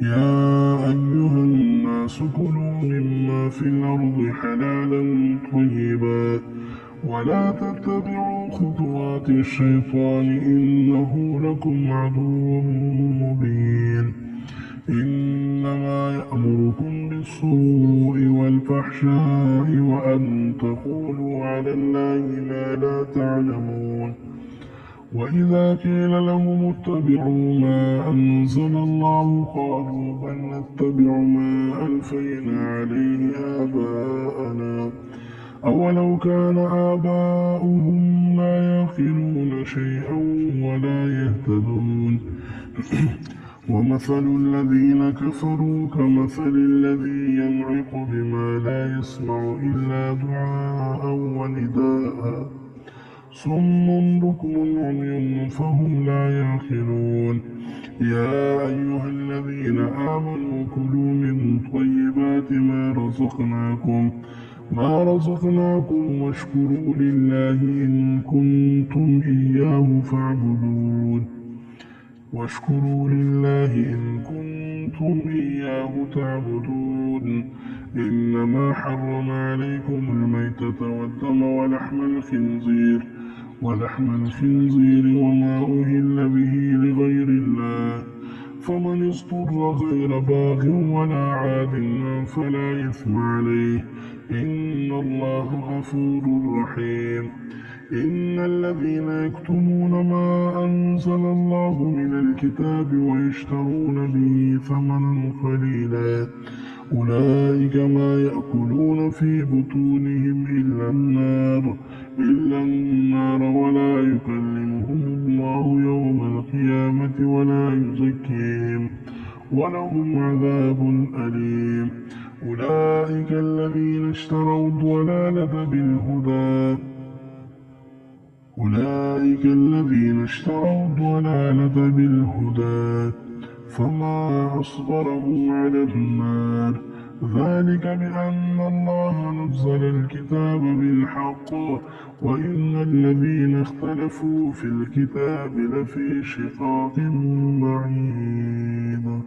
يا أيها الناس كلوا مما في الأرض حلالا طيبا ولا تتبعوا خطوات الشيطان إنه لكم عدو مبين إنما يأمركم بالسوء والفحشاء وأن تقولوا على الله ما لا تعلمون وإذا قيل لهم اتبعوا ما أنزل الله قالوا بل نتبع ما ألفينا عليه آباءنا أولو كان آباؤهم لا يعقلون شيئا ولا يهتدون ومثل الذين كفروا كمثل الذي ينعق بما لا يسمع إلا دعاء ونداء صم بكم عمي فهم لا يعقلون يا أيها الذين آمنوا كلوا من طيبات ما رزقناكم واشكروا لله إن كنتم إياه تعبدون إنما حرم عليكم الميتة والدم ولحم الخنزير وما أهل به لغير الله فمن اضطر غير باغ ولا عاد فلا إثم عليه إن الله غفور رحيم إن الذين يكتمون ما أنزل الله من الكتاب ويشترون به ثمنا قليلا أولئك ما يأكلون في بطونهم إلا النار ولا يكلمهم الله يوم القيامة ولا يزكيهم ولهم عذاب أليم أولئك الذين اشتروا الضلالة بالهدى فما أصبرهم على النار ذلك بأن الله نزل الكتاب بالحق وإن الذين اختلفوا في الكتاب لفي شقاق بعيد